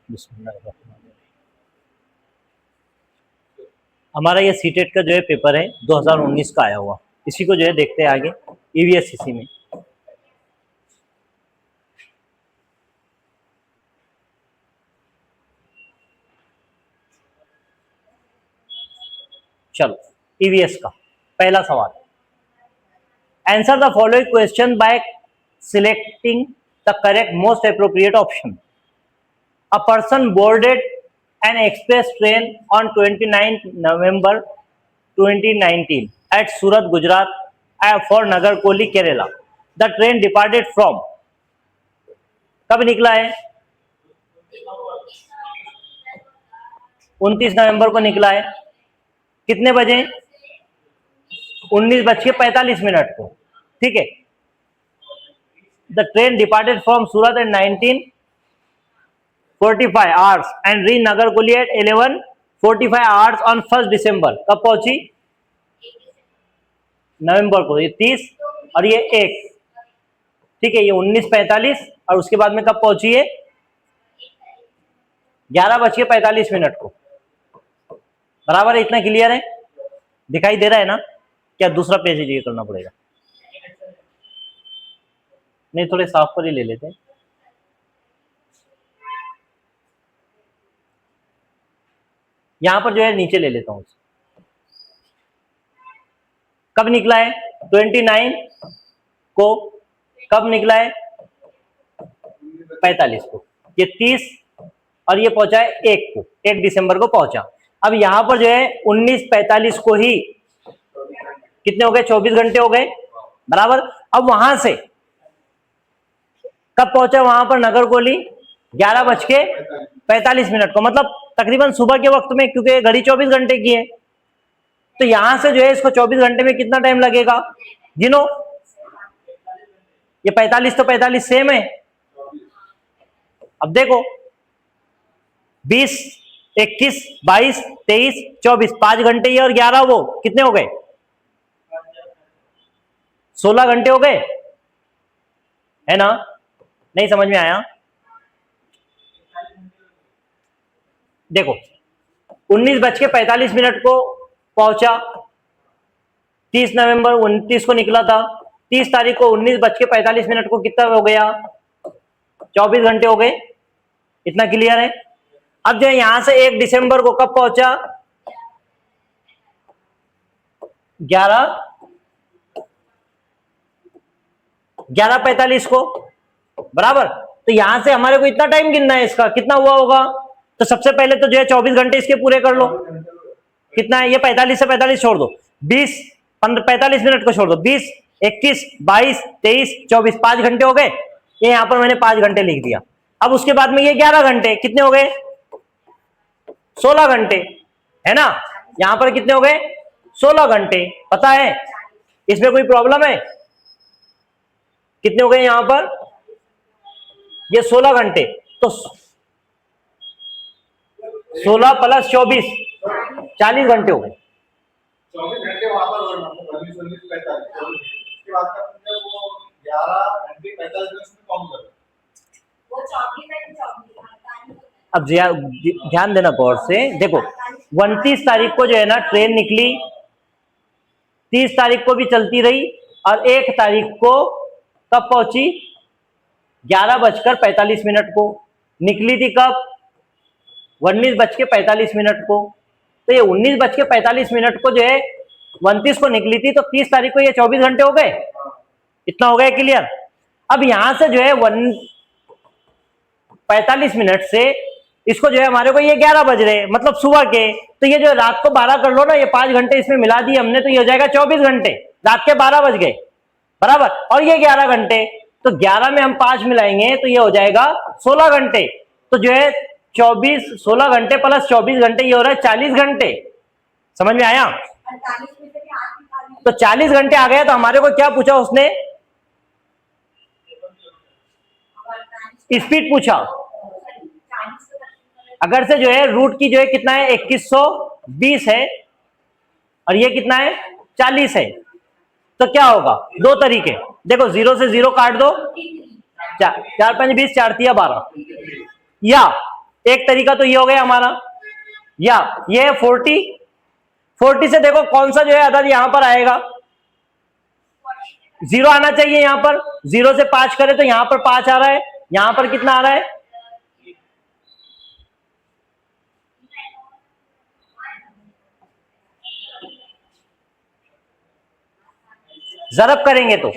बिस्मिल्लाहिर्रहमानिर्रहीम। हमारा ये सीटेट का जो है पेपर है 2019 का आया हुआ, इसी को जो है देखते हैं आगे ईवीएस इसी में। चलो ईवीएस का पहला सवाल, answer the following question by selecting the correct most appropriate option. A person boarded an express train on 29 November 2019 at Surat, Gujarat for Nagarkoli, Kerala. The train departed from, कब निकला है? 29 नवंबर को निकला है। कितने बजे? 19:45 को। ठीक है। The train departed from Surat at 19:45 hours and reached Nagarkoli at 11:45 hours on 1 December। कब पहुंची? नवंबर को। ये 30 और ये 1, ठीक है। ये 19:45 और उसके बाद में कब पहुंची है? 11:45 को। बराबर है? इतना क्लियर है? दिखाई दे रहा है ना? क्या दूसरा पेज ये करना पड़ेगा? नहीं, थोड़े साफ पर ही ले लेते हैं। यहां पर जो है नीचे ले लेता हूं। कब निकला है? 29 को। कब निकला है? 45 को। ये 30 और ये पहुंचा है 1 को, 1 दिसंबर को पहुंचा। अब यहां पर जो है 19:45 को ही कितने हो गए? 24 घंटे हो गए। बराबर। अब वहां से कब पहुंचा वहां पर नगरकोली? 11:45 को, मतलब तकरीबन सुबह के वक्त में, क्योंकि घड़ी 24 घंटे की है। तो यहां से जो है इसको 24 घंटे में कितना टाइम लगेगा? गिनो। ये 45 तो 45 सेम है। अब देखो 20, 21, 22, 23, 24, 5 घंटे ये और 11 वो, कितने हो गए? 16 घंटे हो गए, है ना? नहीं समझ में आया? देखो 19:45 को पहुंचा, 30 नवंबर 29 को निकला था। 30 तारीख को 19:45 को कितना हो गया? 24 घंटे हो गए। इतना क्लियर है? अब जो है यहां से 1 दिसंबर को कब पहुंचा? 11:45 को। बराबर। तो यहां से हमारे को इतना टाइम गिनना है, इसका कितना हुआ होगा? तो सबसे पहले तो जो है 24 घंटे इसके पूरे कर लो। कितना है ये? 45 से 45 छोड़ दो, 20, 45 मिनट को छोड़ दो, 20, 21, 22, 23, 24, 5 घंटे हो गए। ये यहां पर मैंने 5 घंटे लिख दिया। अब उसके बाद में ये 11 घंटे, कितने हो गए? 16 घंटे, है ना? यहां पर कितने हो गए? 16 घंटे। पता है इसमें कोई प्रॉब्लम है? कितने हो गए यहां पर? ये 16 घंटे। तो 16 + 24, 40 घंटे हो गए। 24 घंटे वहां पर 19:45 उसके बाद का वो 11 घंटे 45 मिनट में कम कर वो 24 अब ध्यान देना गौर से। देखो 29 तारीख को जो है ना ट्रेन निकली, 30 तारीख को भी चलती रही और 1 तारीख को कब पहुंची? 11:45 को। निकली थी कब? 19:45 को। तो ये 19:45 को जो है 29 को निकली थी, तो 30 तारीख को ये 24 घंटे हो गए। इतना हो गया क्लियर? अब यहां से जो है 45 मिनट से इसको जो है हमारे को ये 11 बज रहे, मतलब सुबह के। तो ये जो रात को 12 कर लो ना, ये 5 घंटे इसमें मिला दिए हमने, तो ये हो जाएगा 24 घंटे। रात के 12 बज गए। बराबर। और ये 11 घंटे, तो 11 में हम 5 मिलाएंगे तो ये हो जाएगा 16 घंटे। तो जो है 16 घंटे + 24 घंटे, ये हो रहा है 40 घंटे। समझ में आया? तो 40 घंटे आ गया। तो हमारे को क्या पूछा उसने? स्पीड पूछा। अगर से जो है रूट की जो है कितना है? 2120 है और ये कितना है? 40 है। तो क्या होगा? 2 तरीके। देखो 0 से 0 काट दो, 4 × 5 = 20, 4 × 3 = 12, या एक तरीका तो ये हो गया हमारा, या ये है 40 से देखो कौन सा जो है अदद यहां पर आएगा, 0 आना चाहिए यहां पर, 0 से 5 करें तो यहां पर 5 आ रहा है, यहां पर कितना आ रहा है, जरब करेंगे तो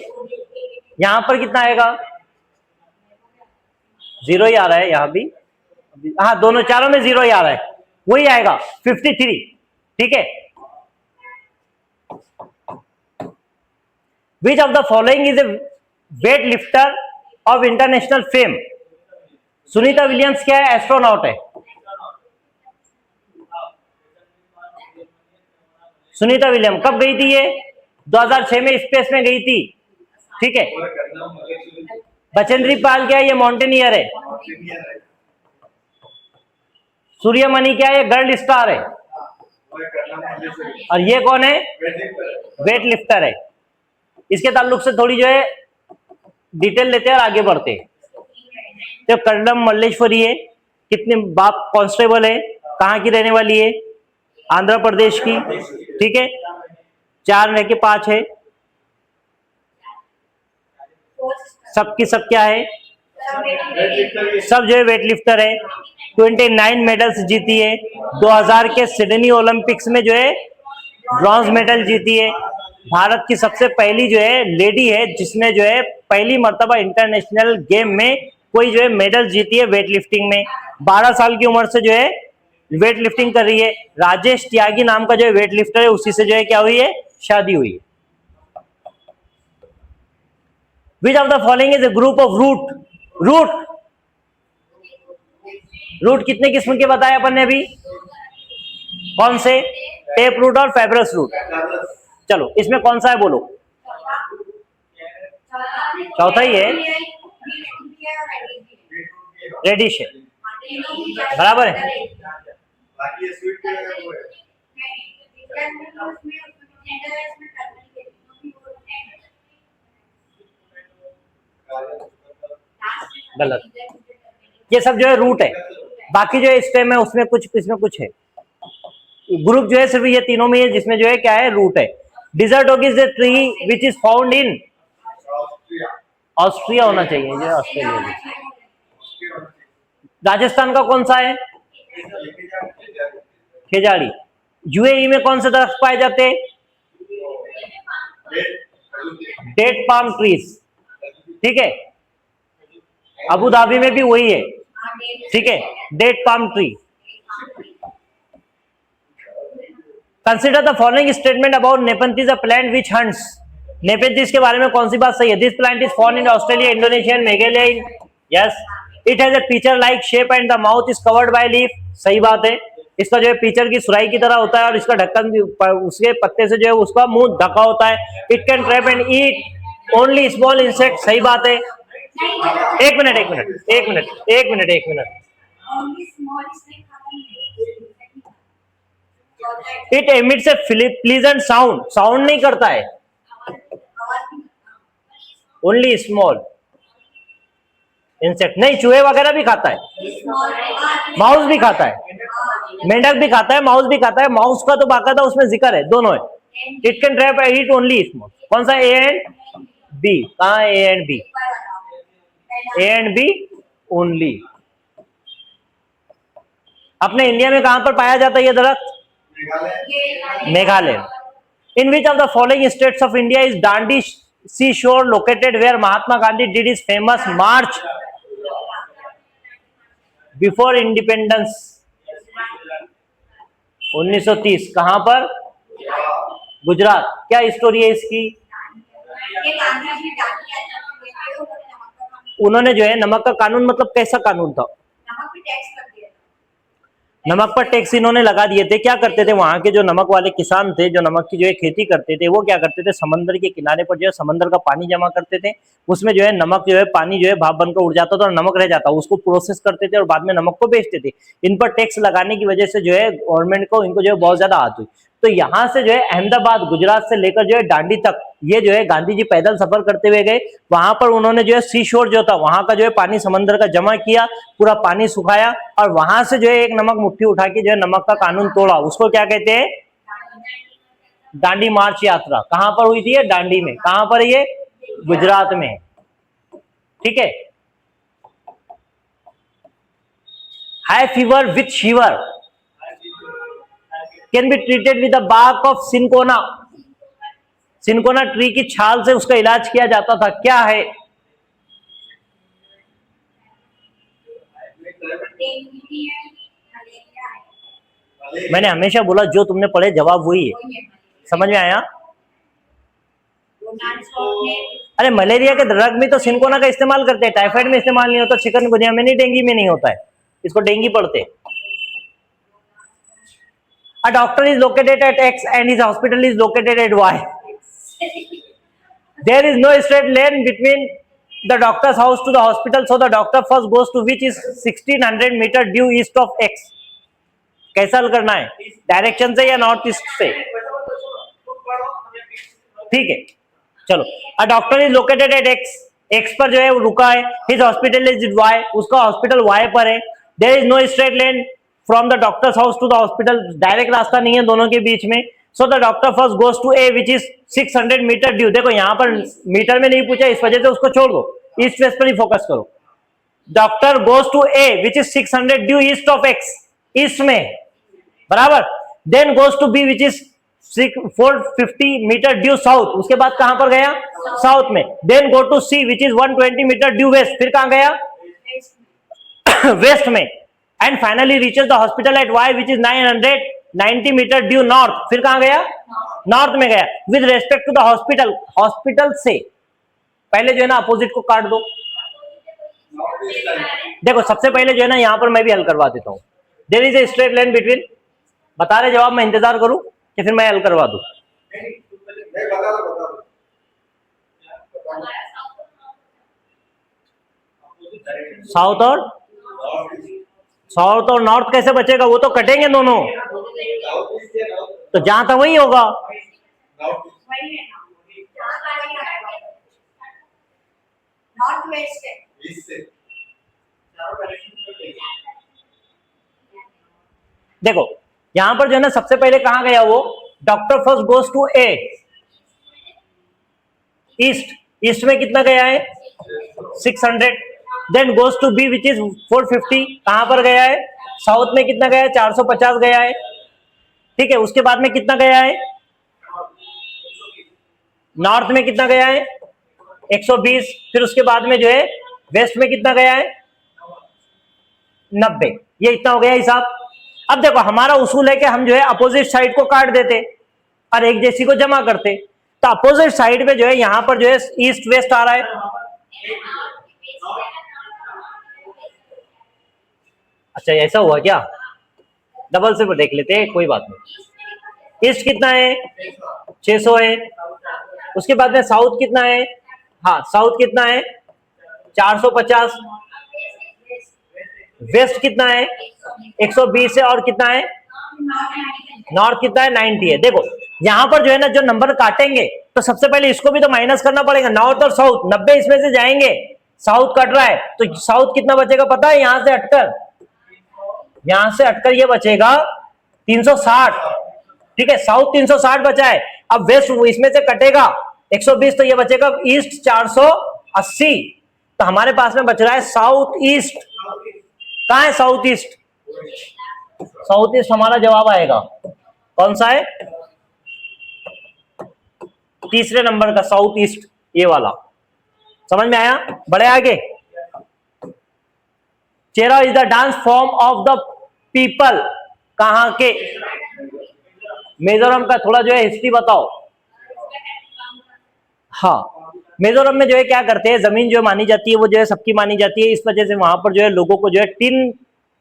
यहां पर कितना आएगा, 0 ही आ रहा है, यहां भी, हाँ दोनों चारों में 0 ही आ रहा है, वही आएगा 53। ठीक है, which of the following is A weight lifter of international fame. Sunita Williams क्या है, एस्ट्रोनॉट है। सुनीता विलियम कब गई थी ये, 2006 में स्पेस में गई थी। ठीक है, बचेंद्री पाल क्या है, ये माउंटेनियर है। सूर्यमणि क्या है, ये गर्ल स्टार है। और ये कौन है, वेट लिफ्टर है। इसके ताल्लुक से थोड़ी जो है डिटेल लेते हैं और आगे बढ़ते हैं। तो कर्णम मल्लेश्वरी है, कितने बाप कांस्टेबल है, कहाँ की रहने वाली है, आंध्र प्रदेश की। ठीक है, 4 रह के 5 है, सबकी सब क्या है, सब जो है वेट लिफ्टर है। 29 मेडल्स जीती है। 2000 के सिडनी ओलंपिक्स में जो है ब्रॉन्ज मेडल जीती है। भारत की सबसे पहली जो है लेडी है जिसने जो है पहली मर्तबा इंटरनेशनल गेम में कोई जो है मेडल जीती है वेट लिफ्टिंग में। 12 साल की उम्र से जो है वेट लिफ्टिंग कर रही है। राजेश त्यागी नाम का जो है वेट लिफ्टर है, उसी से जो है क्या हुई है, शादी हुई है। Which of the following is a group of root. Root कितने किस्म के बताए अपन ने अभी, कौन से, टेप रूट और फाइब्रस रूट। चलो इसमें कौन सा है बोलो, चौथा ही है, रेडिश है, बराबर है। गलत, ये सब जो है रूट है, बाकी जो है स्टेम है उसमें कुछ, इसमें कुछ है। ग्रुप जो है सिर्फ ये तीनों में है जिसमें जो है क्या है, रूट है। Desert oak is the tree which is found in Austria, होना चाहिए ये ऑस्ट्रेलिया। राजस्थान का कौन सा है, खेजाड़ी। यूएई में कौन से दरख्त पाए जाते हैं, डेट पाम ट्रीज। ठीक है, अबू धाबी में भी वही है। ठीक है, date palm tree. Consider the following statement about Nepenthes, a plant which hunts. Nepenthes के बारे में कौन सी बात सही है, this plant is found in Australia, Indonesia and Meghalaya. Yes, it has a pitcher like shape and the mouth is covered by leaf. सही बात है, इसका जो है पिचर की सुराई की तरह होता है और इसका ढक्कन भी उसके पत्ते से जो है उसका मुंह ढका होता है। It can trap and eat only small insect. सही बात है। एक minute. It emits a pleasant sound, sound नहीं करता है, ओनली स्मॉल इंसेक्ट। नहीं, चूहे वगैरह भी खाता है, माउस भी खाता है, मेंढक भी खाता है, माउस भी खाता है। माउस का तो बाकायदा उसमें जिक्र है, दोनों है। It can trap eat only small. कौन सा, ए एंड बी, कहाँ A and B, A and B only. अपने इंडिया में कहां पर पाया जाता है ये दरख्त, Meghalaya. In which of the following states of India is Dandi sea shore located where Mahatma Gandhi did his famous march before independence 1930। कहां पर, गुजरात। क्या स्टोरी है इसकी, उन्होंने जो है नमक का कानून, मतलब कैसा कानून था, नमक पर टैक्स इन्होंने लगा दिए थे। क्या करते थे वहां के जो नमक वाले किसान थे, जो नमक की जो है खेती करते थे, वो क्या करते थे, समंदर के किनारे पर जो है समंदर का पानी जमा करते थे, उसमें जो है नमक जो है पानी जो है भाप बनकर उड़ जाता था और नमक रह जाता, उसको प्रोसेस करते थे और बाद में नमक को बेचते थे। इन पर टैक्स लगाने की वजह से जो है गवर्नमेंट को, इनको जो है बहुत ज्यादा हाथ हुई। तो यहां से जो है अहमदाबाद गुजरात से लेकर जो है दांडी तक ये जो है गांधी जी पैदल सफर करते हुए गए। वहां पर उन्होंने जो है सी शोर जो था वहां का जो है पानी समंदर का जमा किया, पूरा पानी सुखाया और वहां से जो है एक नमक मुट्ठी उठा के जो है नमक का कानून तोड़ा। उसको क्या कहते हैं? दांडी मार्च यात्रा। कहां पर हुई थी ये? दांडी में। कहां पर? ये गुजरात में। ठीक है। High fever with shiver can be treated with the bark of cinchona. Cinchona tree की छाल से उसका इलाज किया जाता था। क्या है? मैंने हमेशा बोला जो तुमने पढ़े जवाब वही है। समझ में आया? अरे मलेरिया के ड्रग में तो सिनकोना का इस्तेमाल करते हैं, टाइफाइड में इस्तेमाल नहीं होता, चिकनगुनिया में नहीं, डेंगू में नहीं होता है, इसको डेंगू पढ़ते। A doctor is located at X and his hospital is located at Y. There is no straight line between the doctor's house to the hospital, so the doctor first goes to which is 1600 meter due east of X. कैसा हल करना है? Direction से या north east से? ठीक है, चलो। A doctor is located at X, X पर जो है वो रुका है। हिज हॉस्पिटल इज वाई, उसका हॉस्पिटल वाई पर है। There is no straight line from the doctor's house to the hospital, direct रास्ता नहीं है दोनों के बीच में। So the doctor first goes to A which is 600 metre due. देखो यहाँ पर मीटर में नहीं पूछा, इस वजह से उसको छोड़ दो, ईस्ट वेस्ट पर ही फोकस करो। Doctor goes to A which is 600 due east of X, east में, बराबर। Then goes to B which is 450 metre due south, उसके बाद कहां पर गया? साउथ में। Then go to C which is 120 metre due west, फिर कहां गया? वेस्ट में। And finally reaches the hospital at Y which is 990 metre due north, फिर कहां गया? नॉर्थ में गया। With respect to the hospital, hospital से पहले जो है ना अपोजिट को काट दो। देखो सबसे पहले जो है ना यहां पर मैं भी हल करवा देता हूं। There is a straight line between, बता रहे जवाब, मैं इंतजार करूं कि फिर मैं हल करवा दूं? साउथ और नॉर्थ कैसे बचेगा? वो तो कटेंगे दोनों, तो जहां था वही होगा। देखो यहां पर जो है ना सबसे पहले कहां गया वो? Doctor first goes to A east, east में कितना गया है? 600। Then goes to B which is 450, कहां पर गया है? साउथ में कितना गया है? 450 गया है। ठीक है, उसके बाद में कितना गया है? नॉर्थ में कितना गया है? 120। फिर उसके बाद में जो है वेस्ट में कितना गया है? 90। ये इतना हो गया हिसाब। अब देखो हमारा उसूल है कि हम जो है अपोजिट साइड को काट देते और एक जैसी को जमा करते, तो अपोजिट साइड में जो है यहां पर जो है ईस्ट वेस्ट आ रहा है। अच्छा ऐसा हुआ क्या? डबल से देख लेते हैं, कोई बात नहीं। ईस्ट कितना है? 600 है। उसके बाद में साउथ कितना है? हाँ साउथ कितना है? 450। वेस्ट कितना है? 120 है। और कितना है? नॉर्थ कितना है? 90 है। देखो यहां पर जो है ना जो नंबर काटेंगे तो सबसे पहले इसको भी तो माइनस करना पड़ेगा। नॉर्थ और साउथ 90 इसमें से जाएंगे, साउथ कट रहा है तो साउथ कितना बचेगा पता है? यहां से हटकर, यहां से हटकर ये बचेगा 360। ठीक है, साउथ 360 बचा है। अब वेस्ट इसमें से कटेगा 120, तो ये बचेगा ईस्ट 480। तो हमारे पास में बच रहा है साउथ ईस्ट। कहां है साउथ ईस्ट? साउथ ईस्ट हमारा जवाब आएगा। कौन सा है? तीसरे नंबर का साउथ ईस्ट, ये वाला। समझ में आया? बढ़े आगे। Cheraw is the dance form of the people, कहां के? मिजोरम का। थोड़ा जो है हिस्ट्री बताओ। हाँ, मिजोरम में जो है क्या करते हैं, जमीन जो मानी जाती है वो जो है सबकी मानी जाती है। इस वजह से वहां पर जो है लोगों को जो है टिन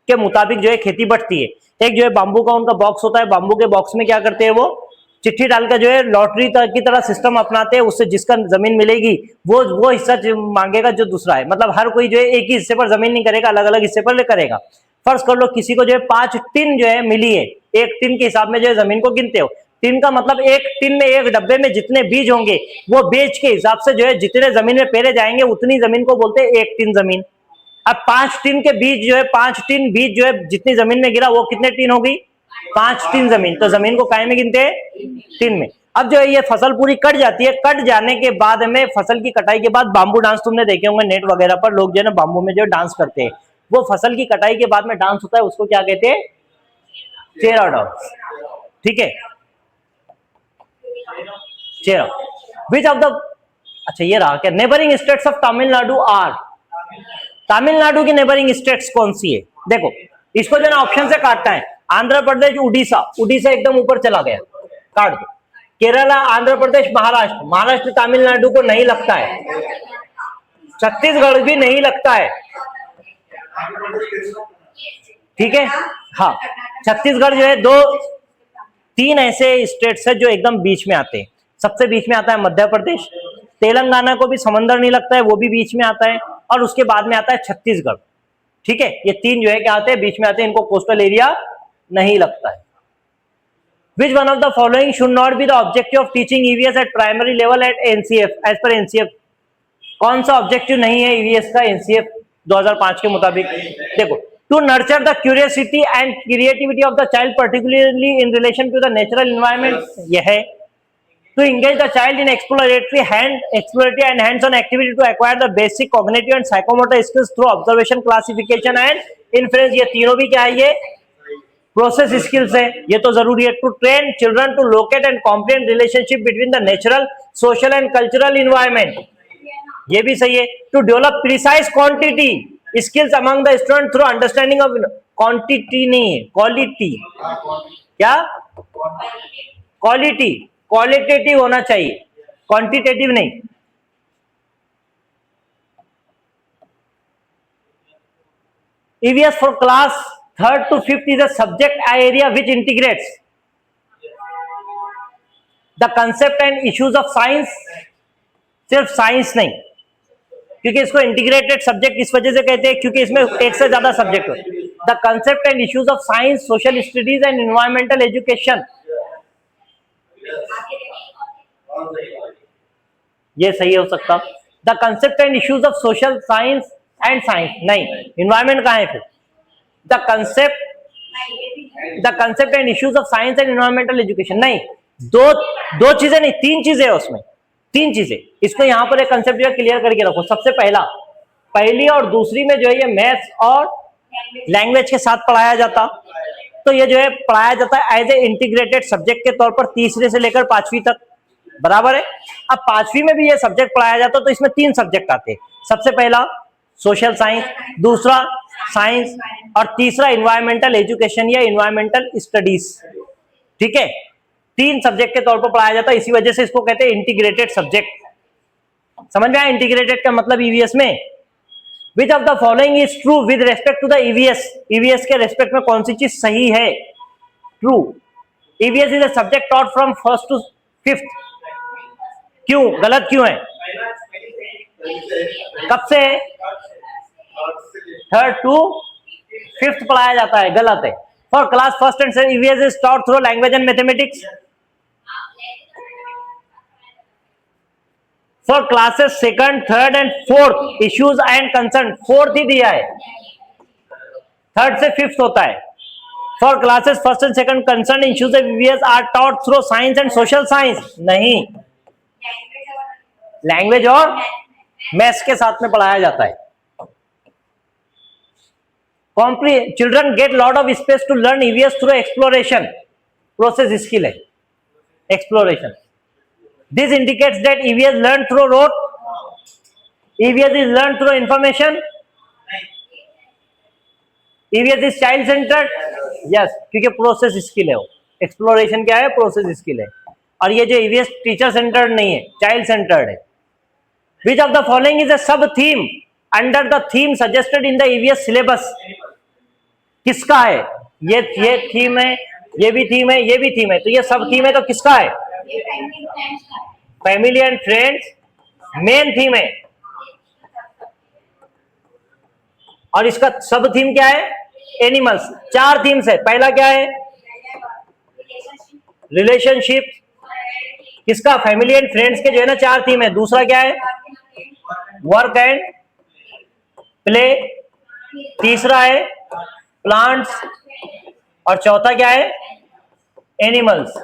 के मुताबिक जो है खेती बढ़ती है। एक जो है बांबू का उनका बॉक्स होता है, बांबू के बॉक्स में क्या करते हैं वो चिट्ठी डालकर जो है लॉटरी की तरह सिस्टम अपनाते हैं। उससे जिसका जमीन मिलेगी वो हिस्सा मांगेगा जो दूसरा है। मतलब हर कोई जो है एक ही हिस्से पर जमीन नहीं करेगा, अलग अलग हिस्से पर करेगा। फर्ज कर लो किसी को जो है 5 टिन जो है मिली है, एक टिन के हिसाब में जो है जमीन को गिनते हो। टिन का मतलब एक टिन में, एक डब्बे में जितने बीज होंगे वो बीज के हिसाब से जो है जितने जमीन में पेरे जाएंगे उतनी जमीन को बोलते हैं एक टिन जमीन। अब 5 टिन के बीज जो है, 5 टिन बीज जो है जितनी जमीन में गिरा वो कितने टिन होगी? 5 टिन जमीन। तो जमीन को काय में गिनते हैं? टिन में। अब जो है ये फसल पूरी कट जाती है, कट जाने के बाद में फसल की कटाई के बाद बाम्बू डांस तुमने देखे होंगे नेट वगैरह पर, लोग जो है ना बाम्बू में जो डांस करते हैं, वो फसल की कटाई के बाद में डांस होता है, उसको क्या कहते हैं? चेरा डांस। ठीक है, चेरा। विच ऑफ द, अच्छा ये रहा क्या, neighbouring states of Tamil Nadu are, Tamil Nadu की नेबरिंग स्टेट्स कौन सी है? देखो इसको जो ना ऑप्शन से काटना है, आंध्र प्रदेश, उड़ीसा, उड़ीसा एकदम ऊपर चला गया, काट दो। केरला, आंध्र प्रदेश, महाराष्ट्र, महाराष्ट्र तमिलनाडु को नहीं लगता है, छत्तीसगढ़ भी नहीं लगता है, ठीक है। हाँ, छत्तीसगढ़ जो है, 2-3 ऐसे स्टेट्स है जो एकदम बीच में आते हैं। सबसे बीच में आता है मध्य प्रदेश, तेलंगाना को भी समंदर नहीं लगता है, वो भी बीच में आता है, और उसके बाद में आता है छत्तीसगढ़। ठीक है, ये 3 जो है क्या आते हैं? बीच में आते हैं, इनको कोस्टल एरिया नहीं लगता है। Which one of the following should not be the objective of teaching EVS at primary level at NCF as per NCF? कौन सा ऑब्जेक्टिव नहीं है EVS का NCF 2005 के मुताबिक? देखो, to nurture the curiosity and creativity of the child particularly in relation to the natural environment, यह है। To engage the child in exploratory and hands-on activity to acquire the basic cognitive and psychomotor skills through observation, classification and inference, ये तीनों भी क्या है? ये process skills है, ये तो जरूरी है। To train children to locate and comprehend relationship between the natural, social and cultural environment, ये भी सही है। To develop precise quantity skills among the student through understanding of, quantity नहीं है, क्वालिटी, क्या? क्वालिटी, क्वालिटेटिव होना चाहिए, क्वांटिटेटिव नहीं। EVS for class 3rd to 5th is a subject area which integrates the concept and issues of science, सिर्फ science नहीं, क्योंकि इसको इंटीग्रेटेड सब्जेक्ट इस वजह से कहते हैं क्योंकि इसमें एक से ज्यादा सब्जेक्ट होते हैं। The concept and issues of science, social studies and environmental education, ये सही हो सकता। The concept and issues of social science and science नहीं, इन्वायरमेंट कहाँ है फिर? The concept and issues of science and environmental education नहीं, दो चीजें नहीं, 3 चीजें है उसमें, 3 चीजें। इसको यहां पर एक कंसेप्ट जो क्लियर करके रखो। सबसे पहली और दूसरी में जो है ये मैथ्स और लैंग्वेज के साथ पढ़ाया जाता, तो ये जो है पढ़ाया जाता है एज ए इंटीग्रेटेड सब्जेक्ट के तौर पर, तीसरे से लेकर 5वीं तक, बराबर है। अब 5वीं में भी ये सब्जेक्ट पढ़ाया जाता, तो इसमें 3 सब्जेक्ट आते हैं। सबसे पहला सोशल साइंस, दूसरा साइंस, और तीसरा इन्वायरमेंटल एजुकेशन या इन्वायरमेंटल स्टडीज। ठीक है, 3 सब्जेक्ट के तौर पर पढ़ाया जाता है, इसी वजह से इसको कहते हैं इंटीग्रेटेड सब्जेक्ट। समझ में आया इंटीग्रेटेड का मतलब ईवीएस में? Which of the following is true with respect to the EVS, EVS के रेस्पेक्ट में कौन सी चीज सही है? True. EVS is a subject taught from 1st to 5th। क्यों गलत क्यों है? कब से? 3rd to 5th पढ़ाया जाता है, गलत है। For class 1st and 2nd EVS is taught through language and mathematics. For classes 2nd, 3rd and 4th issues and concern, 4th ही दिया है, 3rd से 5th होता है। For classes 1st and 2nd concern issues of EVS are taught through science and social science, नहीं, language और maths के साथ में पढ़ाया जाता है। Children get lot of space to learn EVS through exploration, process skill है exploration. This indicates that EVS learned through rote, EVS is learned through information, EVS is child centered, yes, क्योंकि process skill है वो, exploration क्या है? Process skill है। और ये जो EVS टीचर सेंटर्ड नहीं है, चाइल्ड सेंटर्ड है। Which of the following is a sub theme under the theme suggested in the EVS syllabus? किसका है? ये थीम है, ये भी थीम है, ये भी थीम है, तो ये सब थीम है, तो किसका है? Family and friends main theme है, और इसका सब थीम क्या है? एनिमल्स। 4 थीम्स है। पहला क्या है? रिलेशनशिप, किसका, फैमिली एंड फ्रेंड्स के जो है ना 4 थीम है। दूसरा क्या है, वर्क एंड प्ले। तीसरा है प्लांट्स, और चौथा क्या है, एनिमल्स।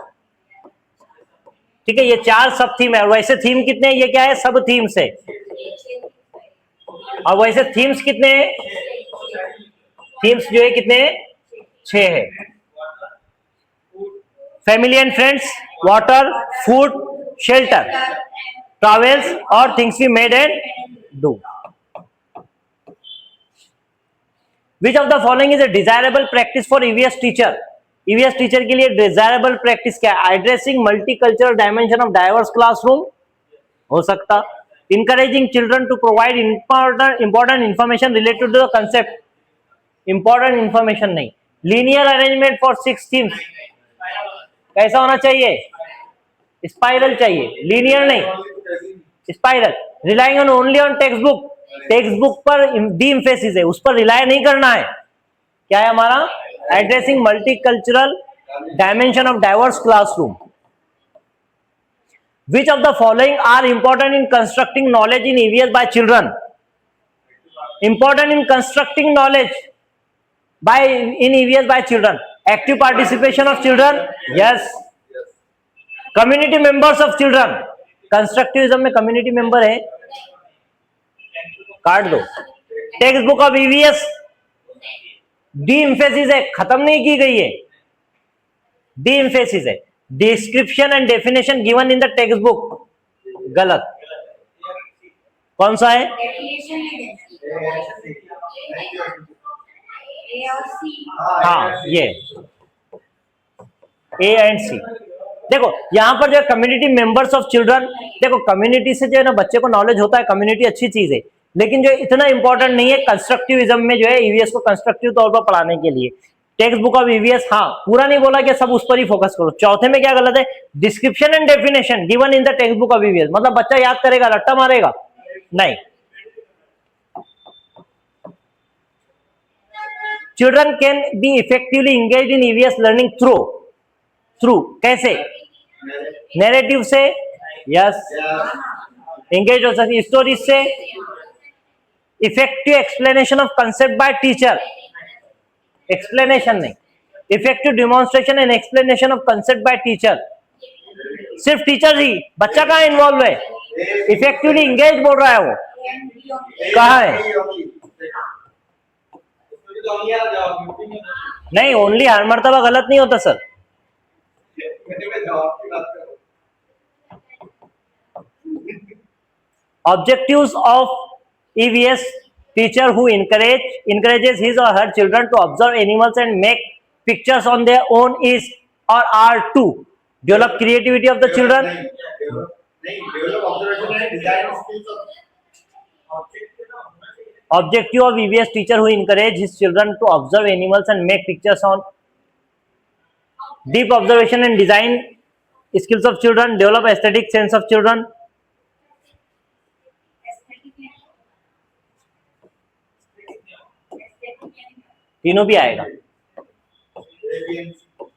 ठीक है, ये 4 सब थीम है। और वैसे थीम कितने हैं, ये क्या है, सब थीम्स है। और वैसे थीम्स कितने हैं, थीम्स जो है कितने हैं, 6 है। Family and friends, water, food, shelter, travels और things we made and do. Which of the following is a desirable practice for EVS teacher? EVS teacher के लिए डिजायरेबल प्रैक्टिस क्या है, addressing multicultural dimension of diverse classroom हो सकता, encouraging children to provide important information related to the concept, important information नहीं, linear arrangement for 6 themes, कैसा होना चाहिए, स्पाइरल चाहिए, लीनियर नहीं, spiral, relying on only on text book, text book पर D emphasis है, उस पर रिलाय नहीं करना है। क्या है हमारा, addressing multicultural dimension of diverse classroom. Which of the following are important in constructing knowledge in EVS by children, important in constructing knowledge by in EVS by children, active participation of children, yes, community members of children, constructivism में community member है, काट दो, textbook of EVS de emphasis है, खत्म नहीं की गई है, डी एम्फेसिस है, description and definition given in the text book, गलत, कौन सा है, हाँ ये ए एंड सी। देखो यहां पर जो है कम्युनिटी मेंबर्स ऑफ चिल्ड्रन, देखो कम्युनिटी से जो है ना बच्चे को नॉलेज होता है, कम्युनिटी अच्छी चीज है, लेकिन जो इतना इंपॉर्टेंट नहीं है कंस्ट्रक्टिविज्म में जो है ईवीएस को कंस्ट्रक्टिव तौर पर पढ़ाने के लिए। टेक्स्ट बुक ऑफ ईवीएस, हाँ पूरा नहीं बोला कि सब उस पर ही फोकस करो। चौथे में क्या गलत है, description and definition given in the textbook of EVS, मतलब बच्चा याद करेगा, रट्टा मारेगा नहीं। Children can be effectively engage in EVS learning through कैसे, नैरेटिव से, यस, इंगेज हो सकती, स्टोरीज से, effective explanation of concept by teacher, explanation नहीं, effective demonstration and explanation of concept by teacher, सिर्फ टीचर ही, बच्चा कहाँ इन्वॉल्व है, इफेक्टिवली इंगेज बोल रहा है वो, कहाँ है, नहीं ओनली हर मर्तबा गलत नहीं होता sir. Objectives of EVS teacher who encourages his or her children to observe animals and make pictures on their own is or are to develop creativity of the children, develop observation and design skills of objective of EVS teacher who encourages his children to observe animals and make pictures on deep observation and design skills of children, develop aesthetic sense of children, तीनों भी आएगा।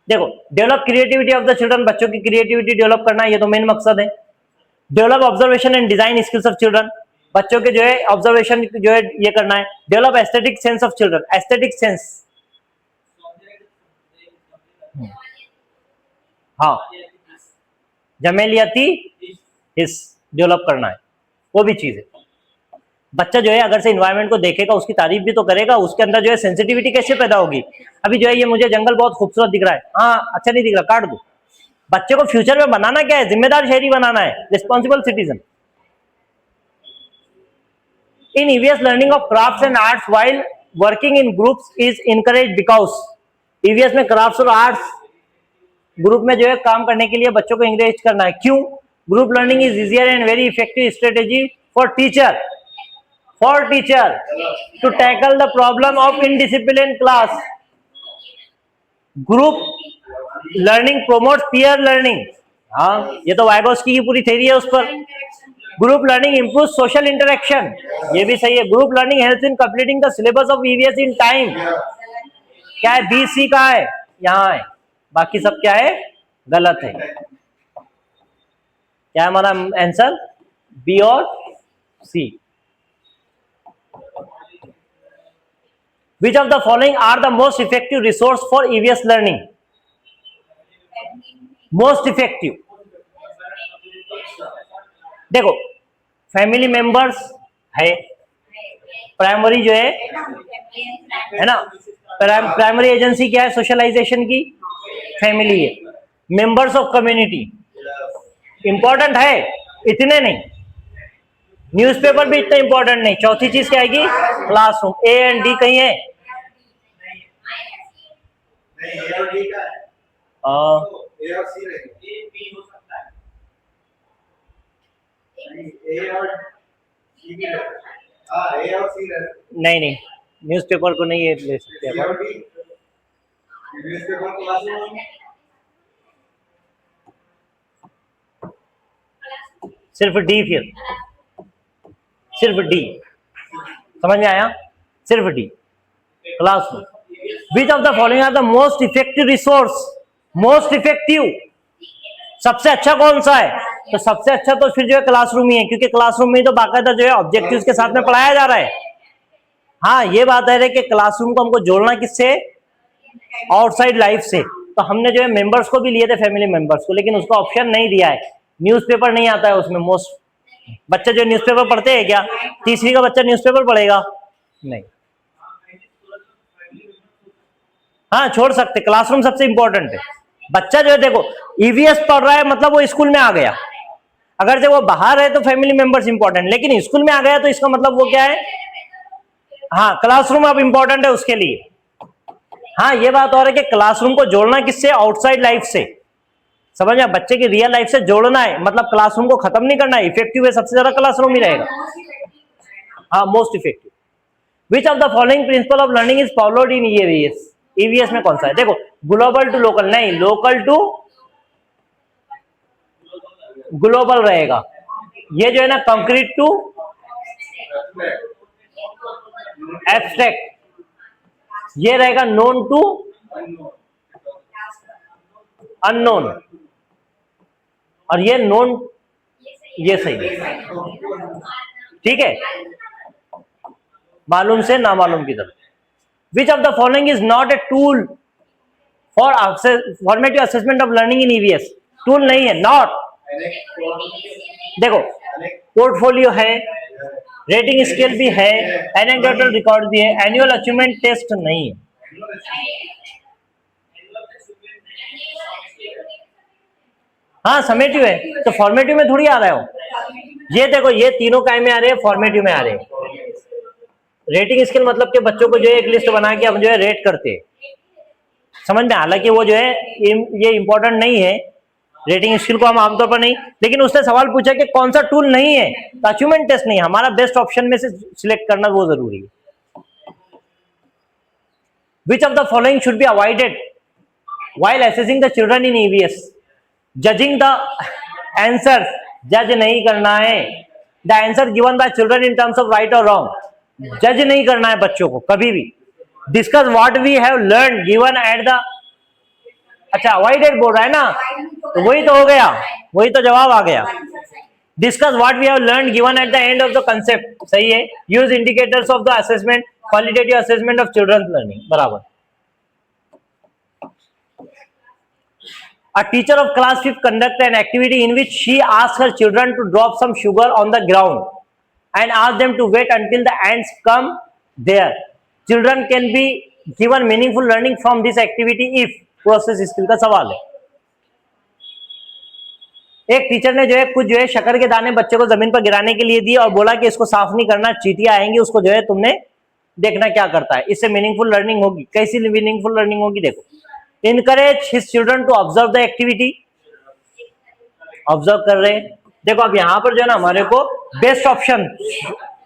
देखो develop creativity of the children, बच्चों की creativity develop करना, ये तो main मकसद है। Develop observation and design skills of children, बच्चों के जो है ऑब्जर्वेशन जो है ये करना है। Develop aesthetic sense of children, aesthetic sense, हाँ जमेलियाती हिस डेवलप करना है, वो भी चीज है। बच्चा जो है अगर से इन्वायरमेंट को देखेगा, उसकी तारीफ भी तो करेगा, उसके अंदर जो है सेंसिटिविटी कैसे पैदा होगी। अभी जो है ये मुझे जंगल बहुत खूबसूरत दिख रहा है, हाँ अच्छा नहीं दिख रहा, काट दो। बच्चे को फ्यूचर में बनाना क्या है, जिम्मेदार शहरी बनाना है, responsible citizen. In EVS learning of crafts and arts while working in groups is encourage because, EVS में क्राफ्ट्स और आर्ट्स ग्रुप में जो है काम करने के लिए बच्चों को इंकरेज करना है। क्यों, group learning is easier and very effective strategy for teacher to tackle the problem of indisciplined class. Group learning promotes peer learning, हाँ ये तो वाइगोस्की की पूरी थ्योरी है उस पर। Group learning improves social interaction, ये भी सही है। Group learning helps in completing the syllabus of EVS in time, क्या है, BC का है, यहाँ है, बाकी सब क्या है गलत है। क्या है हमारा आंसर? बी और C. Which of the following are the most effective resource for EVS learning? Most effective, देखो फैमिली मेंबर्स है, प्राइमरी जो है ना, प्राइमरी एजेंसी क्या है सोशलाइजेशन की? फैमिली है। मेंबर्स ऑफ कम्युनिटी इंपॉर्टेंट है, इतने नहीं। न्यूज़पेपर भी इतना इंपॉर्टेंट नहीं। चौथी चीज क्या आएगी? क्लासरूम। ए एंड डी कहीं है? नहीं, ए और डी का है। ए और सी रहेगा। ए बी हो सकता है। नहीं, ए और सी भी रहेगा। हाँ, ए और सी रहेगा। नहीं, न्यूज़पेपर को नहीं ये ले सकते ए और डी न्यूज़पेपर क्लासरूम। सिर्फ डी, फिर सिर्फ डी, समझ में आया? सिर्फ D classroom. Which of the following are the most effective resource? Most effective, सबसे अच्छा कौन सा है? तो सबसे अच्छा तो फिर जो है क्लासरूम ही है, क्योंकि क्लासरूम में ही तो बाकायदा जो है ऑब्जेक्टिव्स के साथ में पढ़ाया जा रहा है। हाँ, ये बात है कि क्लासरूम को हमको जोड़ना किससे? आउटसाइड लाइफ से। तो हमने जो है मेंबर्स को भी लिए थे, फैमिली मेंबर्स को, लेकिन उसका ऑप्शन नहीं दिया है। न्यूज़पेपर नहीं आता है उसमें। मोस्ट बच्चे जो न्यूज़पेपर पढ़ते हैं क्या? तीसरी का बच्चा न्यूज़पेपर पढ़ेगा? नहीं। हाँ, छोड़ सकते। क्लासरूम सबसे इंपॉर्टेंट है। बच्चा जो है देखो ईवीएस पढ़ रहा है मतलब वो स्कूल में आ गया। अगर जब वो बाहर है तो फैमिली मेंबर्स इंपॉर्टेंट, लेकिन स्कूल में आ गया तो इसका मतलब वो क्या है? हाँ, क्लासरूम अब इंपॉर्टेंट है उसके लिए। हाँ, ये बात और है कि क्लासरूम को जोड़ना किससे? आउटसाइड लाइफ से। समझ में? बच्चे की रियल लाइफ से जोड़ना है, मतलब क्लासरूम को खत्म नहीं करना है। इफेक्टिव है सबसे ज्यादा क्लासरूम ही रहेगा। हाँ, most effective. Which of the following principle of learning is followed in EVS? EVS में कौन सा है? देखो ग्लोबल टू लोकल नहीं, लोकल टू ग्लोबल रहेगा। ये जो है ना कंक्रीट टू एब्स्ट्रैक्ट, ये रहेगा नोन टू अननोन, और ये नोन, ये सही है। ठीक है, मालूम से ना मालूम की तरफ। विच of the following is not a tool for formative assessment of learning in EVS? Tool नहीं है, नॉट। देखो पोर्टफोलियो है, रेटिंग स्केल भी है, एनेक्डोटल रिकॉर्ड भी है, एनुअल अचीवमेंट टेस्ट नहीं है। हाँ, समेटिव है, तो फॉर्मेटिव में थोड़ी आ रहा हो। ये देखो ये तीनों काय में आ रहे हैं? फॉर्मेटिव में आ रहे हैं। रेटिंग स्केल मतलब कि बच्चों को जो है एक लिस्ट बना के हम जो है रेट करते हैं, समझ में? हालांकि वो जो है ये इंपॉर्टेंट नहीं है, रेटिंग स्किल को हम आमतौर पर नहीं, लेकिन उसने सवाल पूछा कि कौन सा टूल नहीं है, तो अचीवमेंट टेस्ट नहीं, हमारा बेस्ट ऑप्शन में से सिलेक्ट करना वो जरूरी है। Which of the following should be avoided while assessing the children in EVS? Judging the answer, जज नहीं करना है। The answer given by children in terms of right और रॉन्ग, जज नहीं करना है बच्चों को कभी भी। Discuss what we have learn given at the, अच्छा अवॉइडेड बोल रहा है ना, तो वही तो हो गया, वही तो जवाब आ गया। Discuss what we have learn given at the end of the concept, सही है। Use indicators of the assessment, qualitative assessment of children learning, बराबर। A teacher of class 5th conduct an activity in which she asks her children to drop some sugar on the ground and ask them to wait until the ants come there. Children can be given meaningful learning from this activity if process skill का सवाल है। एक teacher ने जो है कुछ जो है शक्कर के दाने बच्चे को जमीन पर गिराने के लिए दिए और बोला कि इसको साफ नहीं करना, चींटियां आएंगी, उसको जो है तुमने देखना क्या करता है। इससे मीनिंगफुल लर्निंग होगी। कैसी मीनिंगफुल लर्निंग होगी? देखो, encourage his children to observe the activity, observe कर रहे हैं। देखो अब यहां पर जो है ना हमारे को बेस्ट ऑप्शन,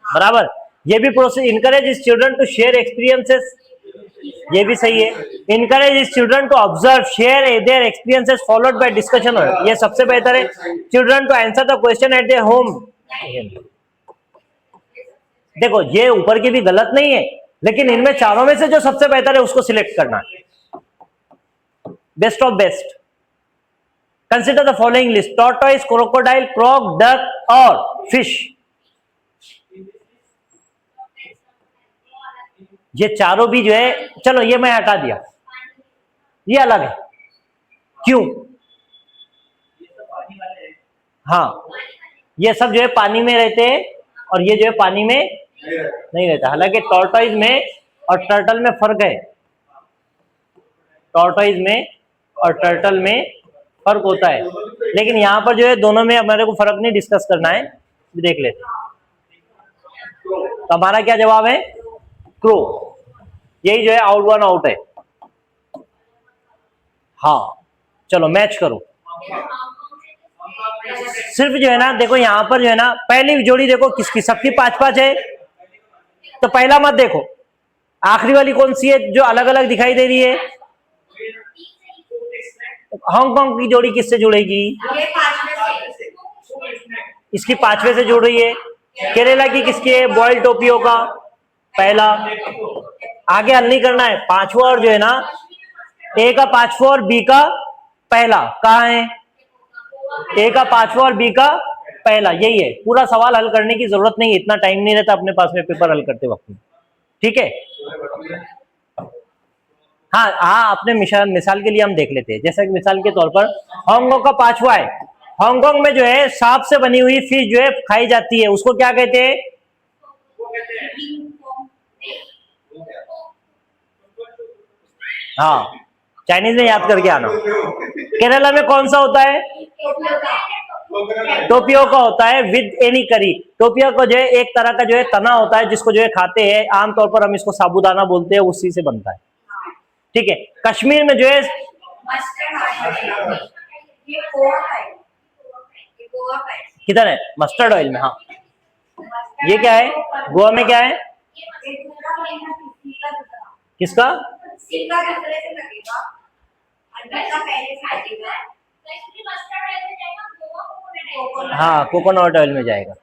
बराबर, ये भी process. Encourage his children to share experiences, ये भी सही है। Encourage his children to observe share their experiences followed by discussion, ये सबसे बेहतर है। Children to answer the question at their home, देखो ये ऊपर की भी गलत नहीं है, लेकिन इनमें चारों में से जो सबसे बेहतर है उसको सिलेक्ट करना है, best of best. Consider the following list: tortoise, crocodile, frog, duck और फिश। ये चारों भी जो है, चलो ये मैं हटा दिया, ये अलग है। क्यों? हाँ, ये सब जो है पानी में रहते हैं और ये जो है पानी में नहीं रहता। हालांकि टॉर्टोइज में और टर्टल में फर्क है, टॉर्टोइज में और टर्टल में फर्क होता है, लेकिन यहाँ पर जो है दोनों में हमारे को फर्क नहीं डिस्कस करना है, देख लेते। तो हमारा क्या जवाब है? क्रो। यही जो है आउट वन आउट है। हाँ, चलो मैच करो। सिर्फ जो है ना, देखो यहाँ पर जो है ना, पहली जोड़ी देखो किसकी, सबकी 5-5 है, तो पहला मत देखो। आखिरी वाली कौन सी है जो अलग अलग दिखाई दे रही है? हांगकांग की जोड़ी किससे जुड़ेगी? इसकी 5वें से जुड़ रही है। केरला की किसकी है? बॉयल टोपियो का पहला। आगे हल नहीं करना है, 5वां और जो है ना, ए का 5वां और बी का पहला कहाँ है? ए का 5वां और बी का पहला, यही है। पूरा सवाल हल करने की जरूरत नहीं है, इतना टाइम नहीं रहता अपने पास में पेपर हल करते वक्त में, ठीक है। हाँ हाँ, अपने मिसाल के लिए हम देख लेते हैं। जैसे कि मिसाल के तौर पर हांगकांग का 5वां है। हांगकांग में जो है सांप से बनी हुई फिश जो है खाई जाती है, उसको क्या कहते हैं? हाँ, चाइनीज में याद करके आना। केरला में कौन सा होता है? टोपियो का होता है विद एनी करी। टोपियो को जो है एक तरह का जो है तना होता है, जिसको जो है खाते हैं। आमतौर पर हम इसको साबूदाना बोलते हैं, उसी से बनता है, ठीक है। कश्मीर में जो है किधर है? मस्टर्ड ऑयल में। हाँ, ये क्या है? गोवा में क्या है? किसका? हाँ, कोकोनट ऑयल में जाएगा,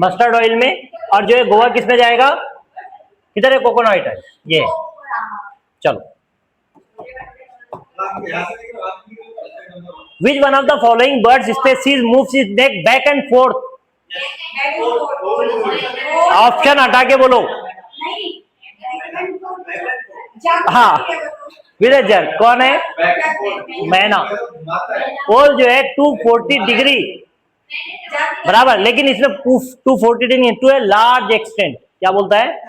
मस्टर्ड ऑयल में। और जो है गोवा किस में जाएगा? किधर है कोकोनट ऑयल? ये, चलो। Which one of the following bird species moves its neck back and forth? Option हटा के बोलो। हाँ, विलेजर कौन है? मैना। पोल जो है 240 डिग्री बराबर, लेकिन इसमें 240 degree to a large extent. क्या बोलता है?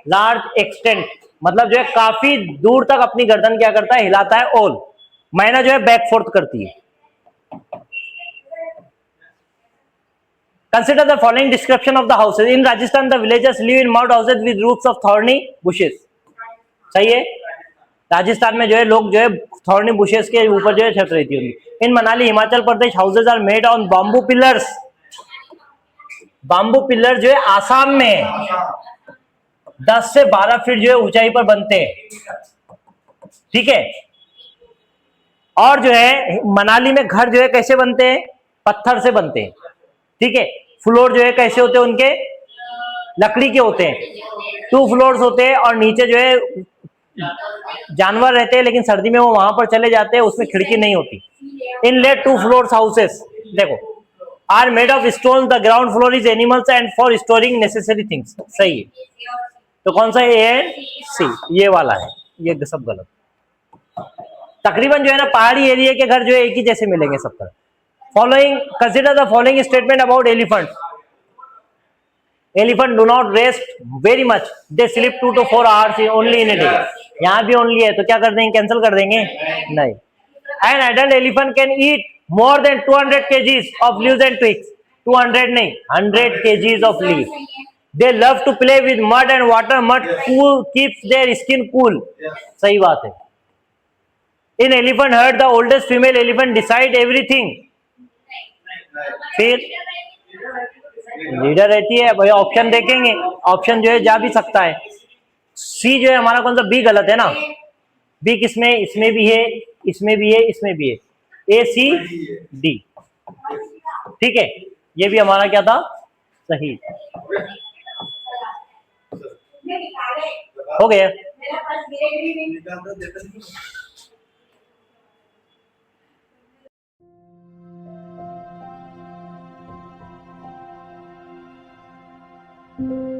लार्ज एक्सटेंट, मतलब जो है काफी दूर तक अपनी गर्दन क्या करता है? हिलाता है। ओल। मैना जो है बैक फोर्थ करती है। Consider the following description of the houses. In Rajasthan, the villagers live in mud houses with roofs of thorny bushes. सही है। राजस्थान में जो है लोग जो है थॉर्नी बुशेस के ऊपर जो है छत रहती होंगी। In Manali Himachal Pradesh, houses are made on bamboo pillars. Bamboo pillar जो है आसाम में 10 से 12 फीट जो है ऊंचाई पर बनते हैं, ठीक है। और जो है मनाली में घर जो है कैसे बनते हैं? पत्थर से बनते हैं, ठीक है। फ्लोर जो है कैसे होते हैं उनके? लकड़ी के होते हैं। 2 फ्लोर्स होते हैं और नीचे जो है जानवर रहते हैं, लेकिन सर्दी में वो वहां पर चले जाते हैं, उसमें खिड़की नहीं होती। इन लेट 2 फ्लोर्स हाउसेस देखो are made of stone. The ground floor is animals and for storing necessary things. सही है। तो कौन सा? ए एंड सी, ये वाला है। ये सब गलत। तकरीबन जो है ना पहाड़ी एरिया के घर जो है एक ही जैसे मिलेंगे सब तरह। Following, consider the following statement about elephant. Elephant do not rest very much, they sleep 2 to 4 hours only in a day. यहाँ भी ओनली है तो क्या कर देंगे? कैंसिल कर देंगे? नहीं। An adult elephant can eat more than 200 kgs of leaves and twigs. 200 नहीं, 100 kgs of leave. They love to play with mud and water. Mud cool keeps their skin cool. सही बात है। In elephant herd the oldest female elephant decide everything. फिर leader रहती है भाई। Option देखेंगे, option जो है जा भी सकता है। सी जो है हमारा कौन सा? बी गलत है ना। बी किसमें? इसमें भी है, इसमें भी है, इसमें भी है। ए सी डी, ठीक है। ये भी हमारा क्या था? सही। हो गया। है